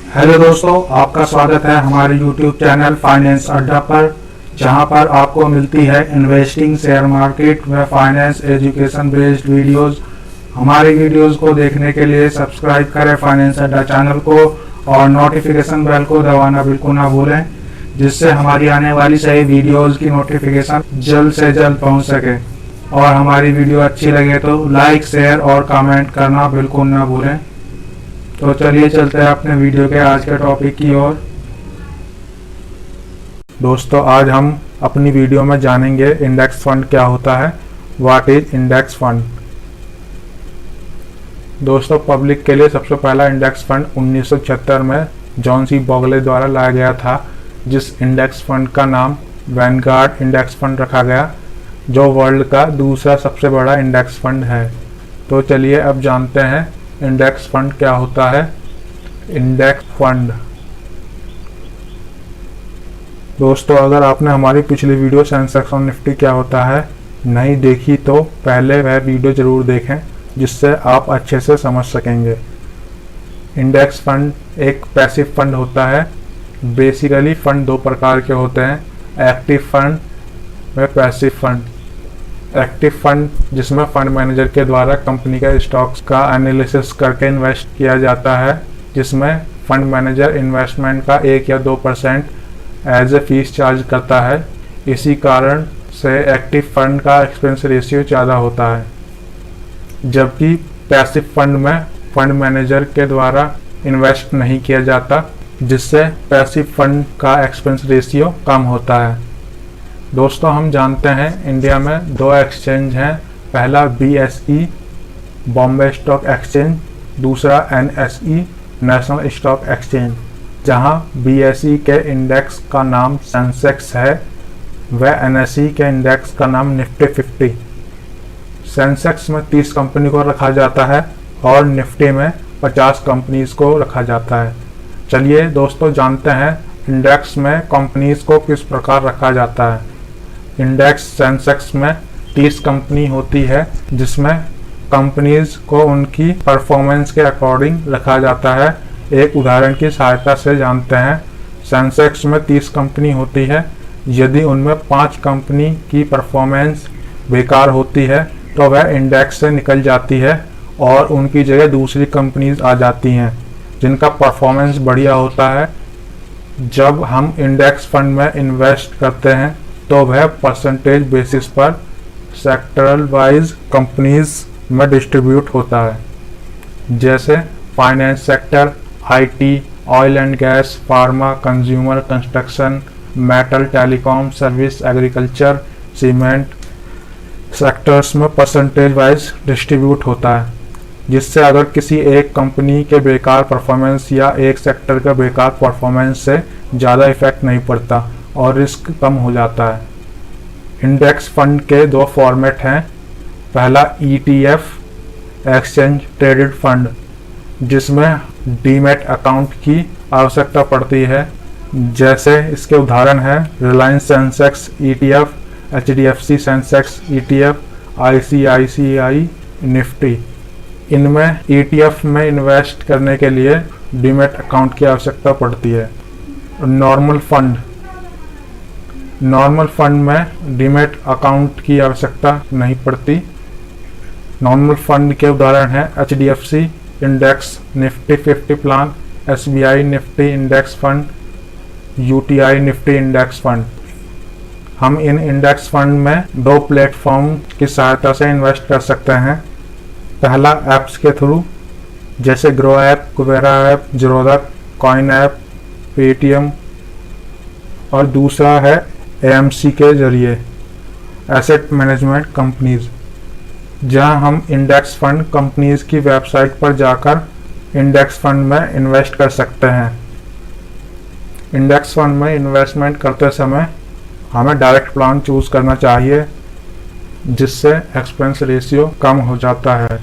Hello दोस्तों, आपका स्वागत है हमारे YouTube चैनल फाइनेंस अड्डा पर, जहां पर आपको मिलती है इन्वेस्टिंग, शेयर मार्केट व फाइनेंस एजुकेशन बेस्ड वीडियोस। हमारी वीडियोस को देखने के लिए सब्सक्राइब करें फाइनेंस अड्डा चैनल को और नोटिफिकेशन बेल को दबाना बिल्कुल ना भूलें, जिससे हमारी आने वाली सही वीडियोस की नोटिफिकेशन जल्द से जल्द पहुंच सके। और हमारी वीडियो अच्छी लगे तो लाइक, शेयर और कमेंट करना बिल्कुल ना भूलें। तो चलिए चलते हैं अपने वीडियो के आज के टॉपिक की ओर। दोस्तों, आज हम अपनी वीडियो में जानेंगे इंडेक्स फंड क्या होता है, व्हाट इज इंडेक्स फंड। दोस्तों, पब्लिक के लिए सबसे पहला इंडेक्स फंड 1976 में जॉन सी बॉगले द्वारा लाया गया था, जिस इंडेक्स फंड का नाम वैनगार्ड इंडेक्स फंड रखा गया, जो वर्ल्ड का दूसरा सबसे बड़ा इंडेक्स फंड है। तो चलिए अब जानते हैं इंडेक्स फंड क्या होता है। इंडेक्स फंड दोस्तों, अगर आपने हमारी पिछली वीडियो सेंसेक्स और निफ्टी क्या होता है नहीं देखी तो पहले वह वीडियो जरूर देखें, जिससे आप अच्छे से समझ सकेंगे। इंडेक्स फंड एक पैसिव फंड होता है। बेसिकली फंड दो प्रकार के होते हैं, एक्टिव फंड व पैसिव फंड। एक्टिव फंड जिसमें फंड मैनेजर के द्वारा कंपनी के स्टॉक्स का एनालिसिस करके इन्वेस्ट किया जाता है, जिसमें फंड मैनेजर इन्वेस्टमेंट का 1 या 2% एज ए फीस चार्ज करता है। इसी कारण से एक्टिव फंड का एक्सपेंस रेशियो ज़्यादा होता है, जबकि पैसिव फंड में फंड मैनेजर के द्वारा इन्वेस्ट नहीं किया जाता, जिससे पैसिव फंड का एक्सपेंस रेशियो कम होता है। दोस्तों, हम जानते हैं इंडिया में 2 एक्सचेंज हैं, पहला BSE बॉम्बे स्टॉक एक्सचेंज, दूसरा NSE नेशनल स्टॉक एक्सचेंज। जहां BSE के इंडेक्स का नाम सेंसेक्स है व NSE के इंडेक्स का नाम निफ्टी 50। सेंसेक्स में 30 कंपनी को रखा जाता है और निफ्टी में 50 कंपनीज को रखा जाता है। चलिए दोस्तों जानते हैं इंडेक्स में कंपनीज को किस प्रकार रखा जाता है। इंडेक्स सेंसेक्स में 30 कंपनी होती है, जिसमें कंपनीज को उनकी परफॉर्मेंस के अकॉर्डिंग रखा जाता है। एक उदाहरण की सहायता से जानते हैं। सेंसेक्स में 30 कंपनी होती है, यदि उनमें 5 कंपनी की परफॉर्मेंस बेकार होती है तो वह इंडेक्स से निकल जाती है और उनकी जगह दूसरी कंपनीज आ जाती हैं जिनका परफॉर्मेंस बढ़िया होता है। जब हम इंडेक्स फंड में इन्वेस्ट करते हैं तो वह परसेंटेज बेसिस पर सेक्टरल वाइज कंपनीज में डिस्ट्रीब्यूट होता है, जैसे finance sector, IT, oil and gas, pharma, consumer, construction, metal, telecom, service, agriculture, cement sectors में परसेंटेज वाइज डिस्ट्रीब्यूट होता है, जिससे अगर किसी एक कंपनी के बेकार परफॉर्मेंस या एक सेक्टर का बेकार परफॉर्मेंस से ज़्यादा इफेक्ट नहीं पड़ता और रिस्क कम हो जाता है। इंडेक्स फंड के 2 फॉर्मेट हैं। पहला ETF एक्सचेंज ट्रेडेड फंड, जिसमें डीमैट अकाउंट की आवश्यकता पड़ती है, जैसे इसके उदाहरण है Reliance Sensex ETF, HDFC Sensex ETF, ICICI Nifty. इनमें ETF में इन्वेस्ट करने के लिए डीमैट अकाउंट की आवश्यकता पड़ती है। नॉर्मल फंड में डीमैट अकाउंट की आवश्यकता नहीं पड़ती। नॉर्मल फंड के उदाहरण हैं HDFC index Nifty 50 plan, SBI Nifty index fund, UTI Nifty index fund. हम इन इंडेक्स फंड में 2 प्लेटफॉर्म की सहायता से इन्वेस्ट कर सकते हैं। पहला ऐप्स के थ्रू, जैसे Groww app, Kuvera app, Zerodha, coin app, Paytm, और दूसरा है AMC के जरिए, एसेट मैनेजमेंट कंपनीज, जहां हम इंडेक्स फंड कंपनीज की वेबसाइट पर जाकर इंडेक्स फंड में इन्वेस्ट कर सकते हैं। इंडेक्स फंड में इन्वेस्टमेंट करते समय हमें डायरेक्ट प्लान चूज करना चाहिए, जिससे एक्सपेंस रेशियो कम हो जाता है।